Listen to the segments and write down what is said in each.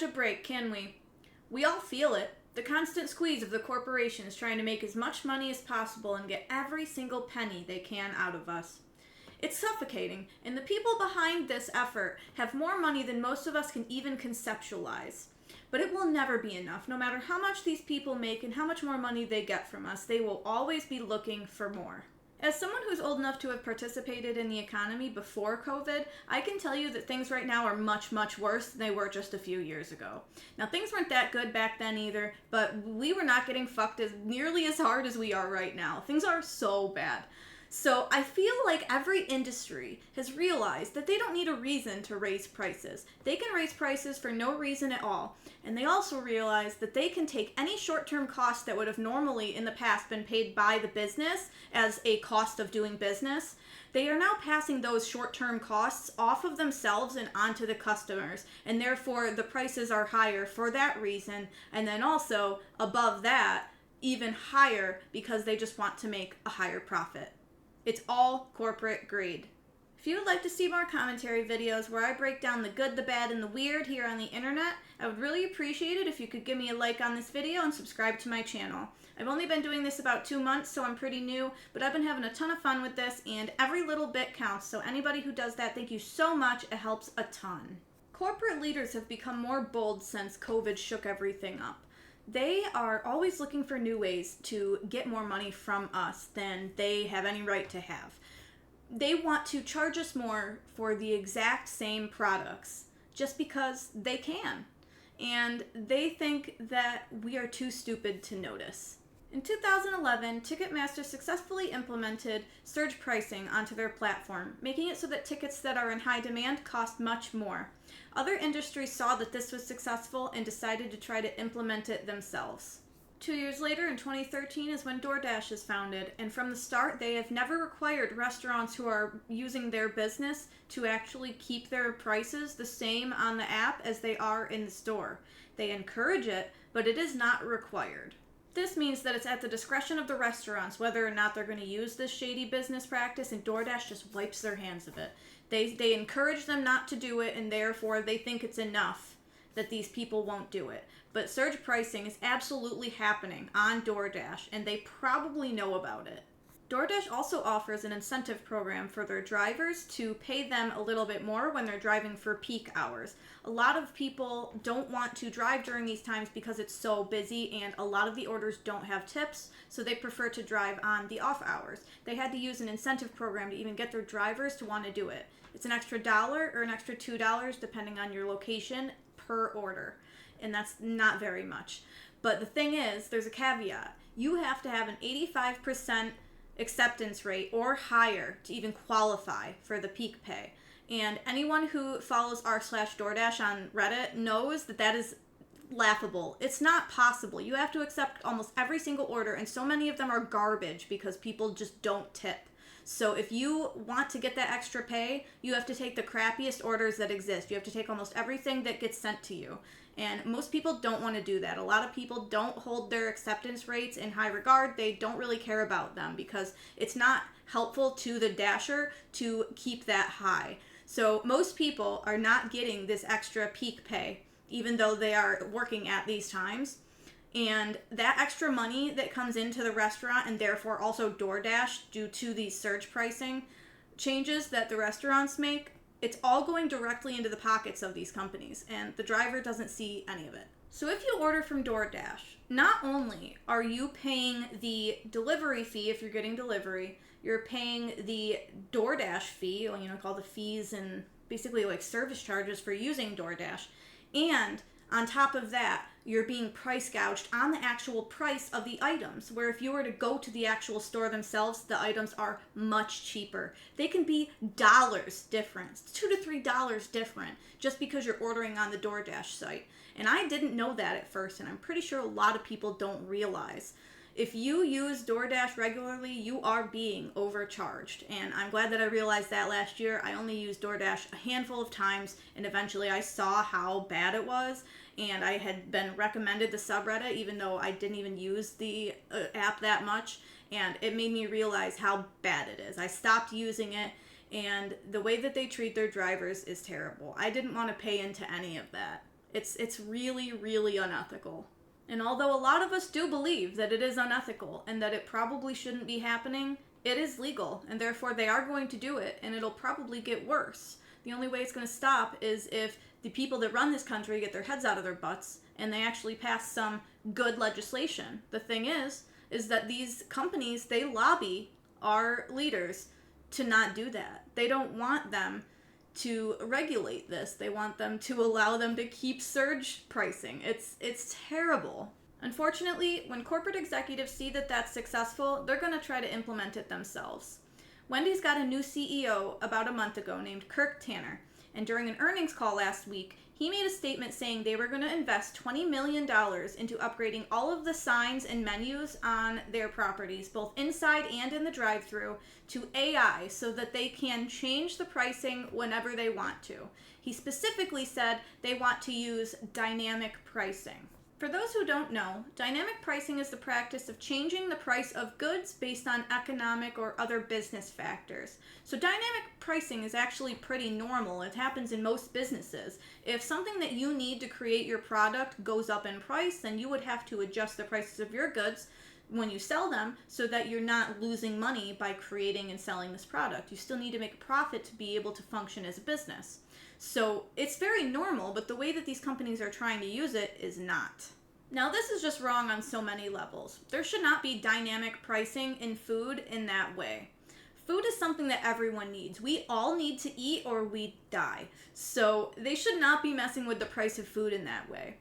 catch a break, can we? We all feel it. The constant squeeze of the corporations trying to make as much money as possible and get every single penny they can out of us. It's suffocating, and the people behind this effort have more money than most of us can even conceptualize. But it will never be enough. No matter how much these people make and how much more money they get from us, they will always be looking for more. As someone who's old enough to have participated in the economy before COVID, I can tell you that things right now are much, much worse than they were just a few years ago. Now, things weren't that good back then either, but we were not getting fucked as nearly as hard as we are right now. Things are so bad. So I feel like every industry has realized that they don't need a reason to raise prices. They can raise prices for no reason at all. And they also realize that they can take any short-term cost that would have normally in the past been paid by the business as a cost of doing business. They are now passing those short-term costs off of themselves and onto the customers. And therefore the prices are higher for that reason. And then also above that, even higher because they just want to make a higher profit. It's all corporate greed. If you would like to see more commentary videos where I break down the good, the bad, and the weird here on the internet, I would really appreciate it if you could give me a like on this video and subscribe to my channel. I've only been doing this about 2 months, so I'm pretty new, but I've been having a ton of fun with this, and every little bit counts, so anybody who does that, thank you so much. It helps a ton. Corporate leaders have become more bold since COVID shook everything up. They are always looking for new ways to get more money from us than they have any right to have. They want to charge us more for the exact same products just because they can. And they think that we are too stupid to notice. In 2011, Ticketmaster successfully implemented surge pricing onto their platform, making it so that tickets that are in high demand cost much more. Other industries saw that this was successful and decided to try to implement it themselves. 2 years later, in 2013, is when DoorDash is founded, and from the start, they have never required restaurants who are using their business to actually keep their prices the same on the app as they are in the store. They encourage it, but it is not required. This means that it's at the discretion of the restaurants whether or not they're going to use this shady business practice, and DoorDash just wipes their hands of it. They encourage them not to do it, and therefore they think it's enough that these people won't do it. But surge pricing is absolutely happening on DoorDash, and they probably know about it. DoorDash also offers an incentive program for their drivers to pay them a little bit more when they're driving for peak hours. A lot of people don't want to drive during these times because it's so busy, and a lot of the orders don't have tips, so they prefer to drive on the off hours. They had to use an incentive program to even get their drivers to want to do it. It's an extra $1 or an extra $2 depending on your location per order, and that's not very much. But the thing is, there's a caveat. You have to have an 85% acceptance rate or higher to even qualify for the peak pay. And anyone who follows r/DoorDash on Reddit knows that that is laughable. It's not possible. You have to accept almost every single order, and so many of them are garbage because people just don't tip. So if you want to get that extra pay, you have to take the crappiest orders that exist. You have to take almost everything that gets sent to you. And most people don't want to do that. A lot of people don't hold their acceptance rates in high regard. They don't really care about them because it's not helpful to the dasher to keep that high. So most people are not getting this extra peak pay, even though they are working at these times. And that extra money that comes into the restaurant, and therefore also DoorDash, due to these surge pricing changes that the restaurants make, it's all going directly into the pockets of these companies, and the driver doesn't see any of it. So if you order from DoorDash, not only are you paying the delivery fee if you're getting delivery, you're paying the DoorDash fee, called the fees and basically like service charges for using DoorDash, and on top of that, you're being price gouged on the actual price of the items, where if you were to go to the actual store themselves, the items are much cheaper. They can be dollars different, $2 to $3 different, just because you're ordering on the DoorDash site. And I didn't know that at first, and I'm pretty sure a lot of people don't realize. If you use DoorDash regularly, you are being overcharged. And I'm glad that I realized that last year. I only used DoorDash a handful of times, and eventually I saw how bad it was. And I had been recommended the subreddit, even though I didn't even use the app that much. And it made me realize how bad it is. I stopped using it, and the way that they treat their drivers is terrible. I didn't want to pay into any of that. It's really, really unethical. And although a lot of us do believe that it is unethical and that it probably shouldn't be happening, it is legal, and therefore they are going to do it, and it'll probably get worse. The only way it's going to stop is if the people that run this country get their heads out of their butts and they actually pass some good legislation. The thing is that these companies, they lobby our leaders to not do that. They don't want them to regulate this. They want them to allow them to keep surge pricing. It's terrible. Unfortunately, when corporate executives see that that's successful, they're going to try to implement it themselves. Wendy's got a new CEO about a month ago named Kirk, and during an earnings call last week, he made a statement saying they were going to invest $20 million into upgrading all of the signs and menus on their properties, both inside and in the drive-thru, to AI so that they can change the pricing whenever they want to. He specifically said they want to use dynamic pricing. For those who don't know, dynamic pricing is the practice of changing the price of goods based on economic or other business factors. So dynamic pricing is actually pretty normal. It happens in most businesses. If something that you need to create your product goes up in price, then you would have to adjust the prices of your goods when you sell them so that you're not losing money by creating and selling this product. You still need to make a profit to be able to function as a business. So it's very normal, but the way that these companies are trying to use it is not. Now, this is just wrong on so many levels. There should not be dynamic pricing in food in that way. Food is something that everyone needs. We all need to eat or we die. So they should not be messing with the price of food in that way.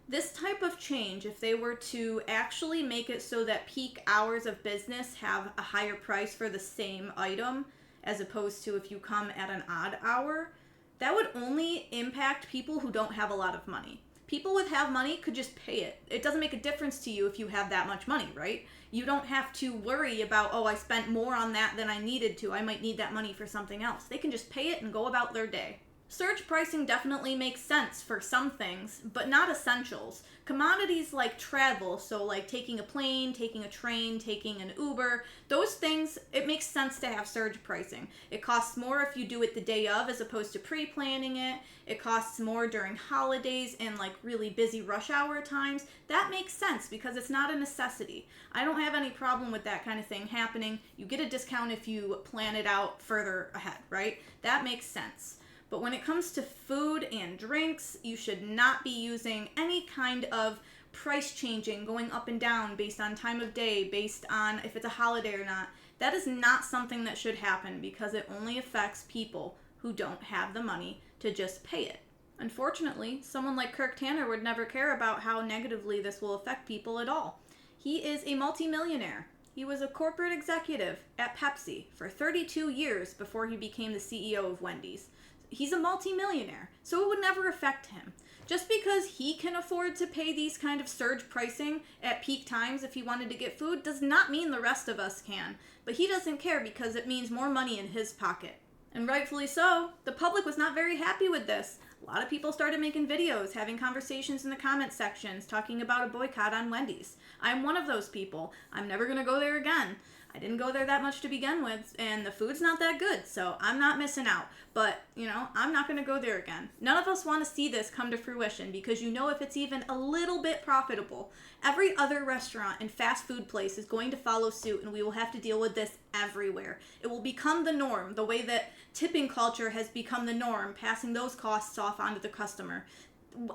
This type of change, if they were to actually make it so that peak hours of business have a higher price for the same item, as opposed to if you come at an odd hour, that would only impact people who don't have a lot of money. People with have money could just pay it. It doesn't make a difference to you if you have that much money, right? You don't have to worry about, oh, I spent more on that than I needed to. I might need that money for something else. They can just pay it and go about their day. Surge pricing definitely makes sense for some things, but not essentials. Commodities like travel, so like taking a plane, taking a train, taking an Uber, those things, it makes sense to have surge pricing. It costs more if you do it the day of as opposed to pre-planning it. It costs more during holidays and like really busy rush hour times. That makes sense because it's not a necessity. I don't have any problem with that kind of thing happening. You get a discount if you plan it out further ahead, right? That makes sense. But when it comes to food and drinks, you should not be using any kind of price changing, going up and down based on time of day, based on if it's a holiday or not. That is not something that should happen because it only affects people who don't have the money to just pay it. Unfortunately, someone like Kirk would never care about how negatively this will affect people at all. He is a multimillionaire. He was a corporate executive at Pepsi for 32 years before he became the CEO of Wendy's. He's a multimillionaire, so it would never affect him. Just because he can afford to pay these kind of surge pricing at peak times if he wanted to get food does not mean the rest of us can. But he doesn't care because it means more money in his pocket. And rightfully so. The public was not very happy with this. A lot of people started making videos, having conversations in the comment sections, talking about a boycott on Wendy's. I'm one of those people. I'm never going to go there again. I didn't go there that much to begin with, and the food's not that good, so I'm not missing out. But, I'm not going to go there again. None of us want to see this come to fruition because if it's even a little bit profitable, every other restaurant and fast food place is going to follow suit, and we will have to deal with this everywhere. It will become the norm, the way that tipping culture has become the norm, passing those costs off onto the customer.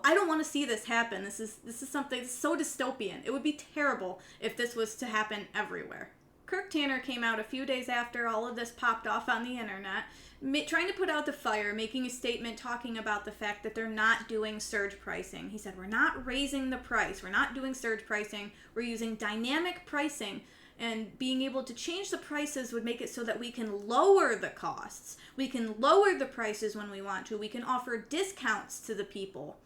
I don't want to see this happen. This is something so dystopian. It would be terrible if this was to happen everywhere. Kirk came out a few days after all of this popped off on the internet, trying to put out the fire, making a statement talking about the fact that they're not doing surge pricing. He said, we're not raising the price. We're not doing surge pricing. We're using dynamic pricing, and being able to change the prices would make it so that we can lower the costs. We can lower the prices when we want to. We can offer discounts to the people.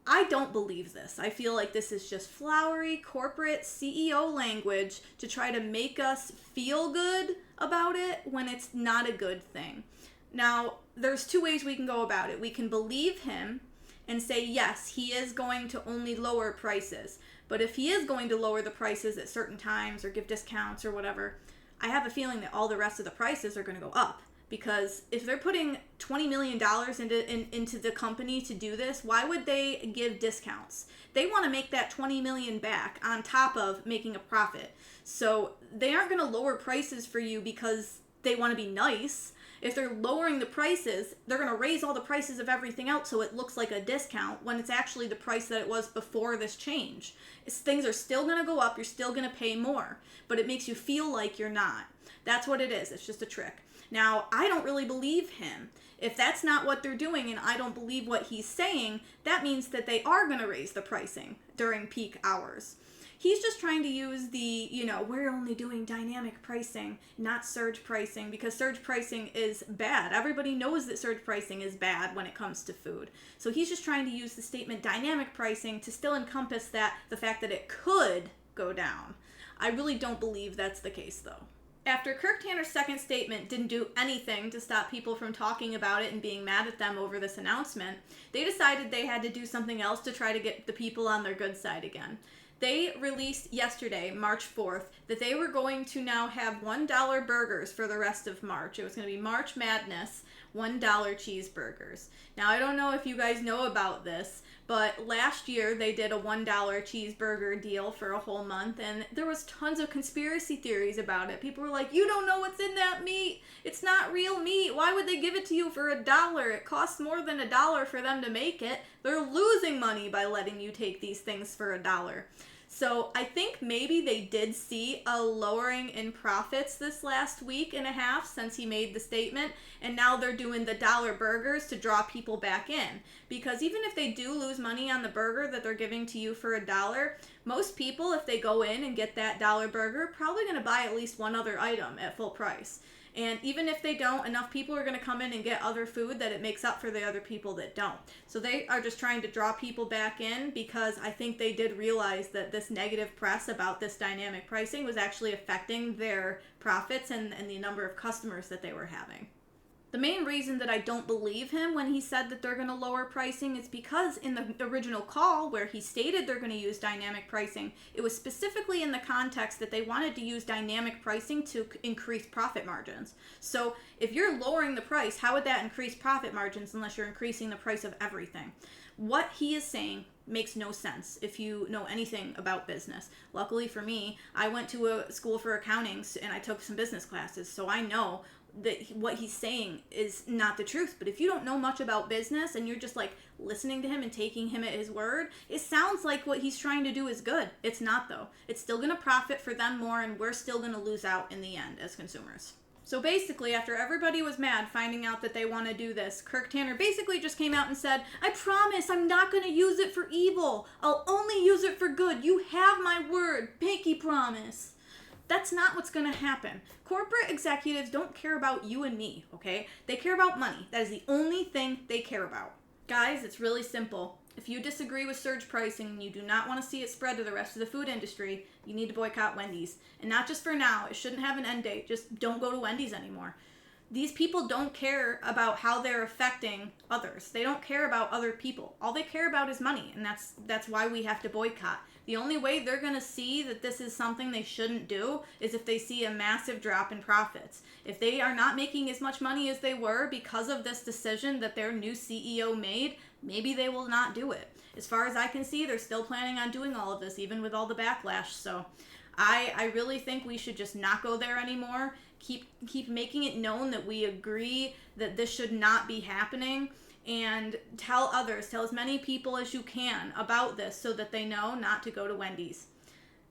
I don't believe this. I feel like this is just flowery corporate CEO language to try to make us feel good about it when it's not a good thing. Now, there's two ways we can go about it. We can believe him and say, yes, he is going to only lower prices. But if he is going to lower the prices at certain times or give discounts or whatever, I have a feeling that all the rest of the prices are going to go up. Because if they're putting $20 million into the company to do this, why would they give discounts? They want to make that $20 million back on top of making a profit. So they aren't going to lower prices for you because they want to be nice. If they're lowering the prices, they're going to raise all the prices of everything else so it looks like a discount when it's actually the price that it was before this change. Things are still going to go up. You're still going to pay more, but it makes you feel like you're not. That's what it is. It's just a trick. Now, I don't really believe him. If that's not what they're doing and I don't believe what he's saying, that means that they are going to raise the pricing during peak hours. He's just trying to use the, we're only doing dynamic pricing, not surge pricing, because surge pricing is bad. Everybody knows that surge pricing is bad when it comes to food. So he's just trying to use the statement dynamic pricing to still encompass the fact that it could go down. I really don't believe that's the case, though. After Kirk Tanner's second statement didn't do anything to stop people from talking about it and being mad at them over this announcement, they decided they had to do something else to try to get the people on their good side again. They released yesterday, March 4th, that they were going to now have $1 burgers for the rest of March. It was going to be March Madness, $1 cheeseburgers. Now, I don't know if you guys know about this, but last year they did a $1 cheeseburger deal for a whole month, and there was tons of conspiracy theories about it. People were like, you don't know what's in that meat. It's not real meat. Why would they give it to you for $1? It costs more than $1 for them to make it. They're losing money by letting you take these things for $1. So I think maybe they did see a lowering in profits this last week and a half since he made the statement, and now they're doing the dollar burgers to draw people back in. Because even if they do lose money on the burger that they're giving to you for $1, most people, if they go in and get that dollar burger, are probably going to buy at least one other item at full price. And even if they don't, enough people are going to come in and get other food that it makes up for the other people that don't. So they are just trying to draw people back in because I think they did realize that this negative press about this dynamic pricing was actually affecting their profits and the number of customers that they were having. The main reason that I don't believe him when he said that they're going to lower pricing is because in the original call where he stated they're going to use dynamic pricing, it was specifically in the context that they wanted to use dynamic pricing to increase profit margins. So if you're lowering the price, how would that increase profit margins unless you're increasing the price of everything? What he is saying makes no sense if you know anything about business. Luckily for me, I went to a school for accounting and I took some business classes, so I know that what he's saying is not the truth. But if you don't know much about business and you're just like listening to him and taking him at his word, it sounds like what he's trying to do is good. It's not, though. It's still going to profit for them more, and we're still going to lose out in the end as consumers. So basically, after everybody was mad finding out that they want to do this, Kirk Tanner basically just came out and said, I promise I'm not going to use it for evil. I'll only use it for good. You have my word. Pinky promise. That's not what's going to happen. Corporate executives don't care about you and me, okay? They care about money. That is the only thing they care about. Guys, it's really simple. If you disagree with surge pricing and you do not want to see it spread to the rest of the food industry, you need to boycott Wendy's. And not just for now. It shouldn't have an end date. Just don't go to Wendy's anymore. These people don't care about how they're affecting others. They don't care about other people. All they care about is money, and that's why we have to boycott. The only way they're going to see that this is something they shouldn't do is if they see a massive drop in profits. If they are not making as much money as they were because of this decision that their new CEO made, maybe they will not do it. As far as I can see, they're still planning on doing all of this, even with all the backlash. So I really think we should just not go there anymore. Keep making it known that we agree that this should not be happening, and tell as many people as you can about this so that they know not to go to Wendy's.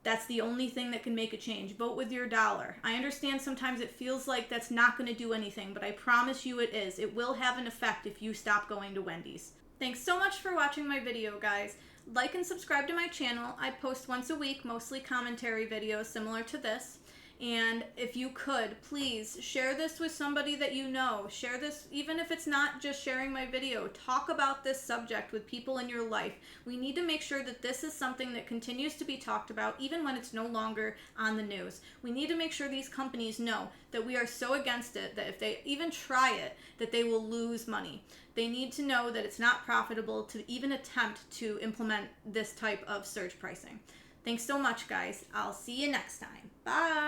That's the only thing that can make a change. Vote with your dollar. I understand sometimes it feels like that's not going to do anything, but I promise you it is. It will have an effect if you stop going to Wendy's. Thanks so much for watching my video, guys. Like and subscribe to my channel. I post once a week, mostly commentary videos similar to this. And if you could, please share this with somebody that you know. Share this, even if it's not just sharing my video. Talk about this subject with people in your life. We need to make sure that this is something that continues to be talked about, even when it's no longer on the news. We need to make sure these companies know that we are so against it that if they even try it, that they will lose money. They need to know that it's not profitable to even attempt to implement this type of surge pricing. Thanks so much, guys. I'll see you next time. Bye.